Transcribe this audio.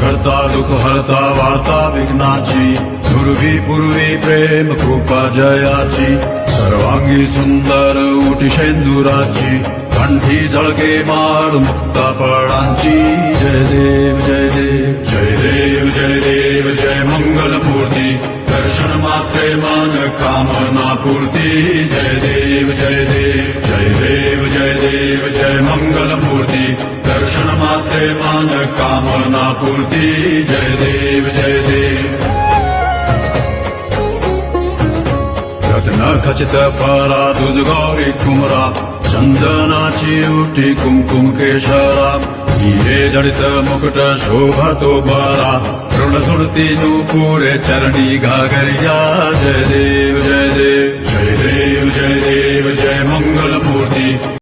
हरता दुःख हरता वार्ता विघ्नाची, पूर्वी पूर्वी प्रेम कृपा जयाची, सर्वांगी सुंदर उटी शेंदुराची, कंठी झळके माळ मुक्ता फळांची. जय देव जय देव जय देव जय देव जय मंगल मूर्ती, दर्शन मात्रे मन कामना पूर्ती. जय देव जय देव जय देव जय देव जय मंगल मूर्ती, दर्शन मात्रे मन कामना पूर्ती. जय देव जय देव. रत्न खचित फरा दुज गौरी कुमरा, चंदनाची उठी कुमकुम केशरा, हिरे जडित मुकुट शोभतो बरा, ऋण सुरती नूपुरे चरणी घागरिया. जय देव जय देव जय देव जय देव जय मंगल मूर्ती.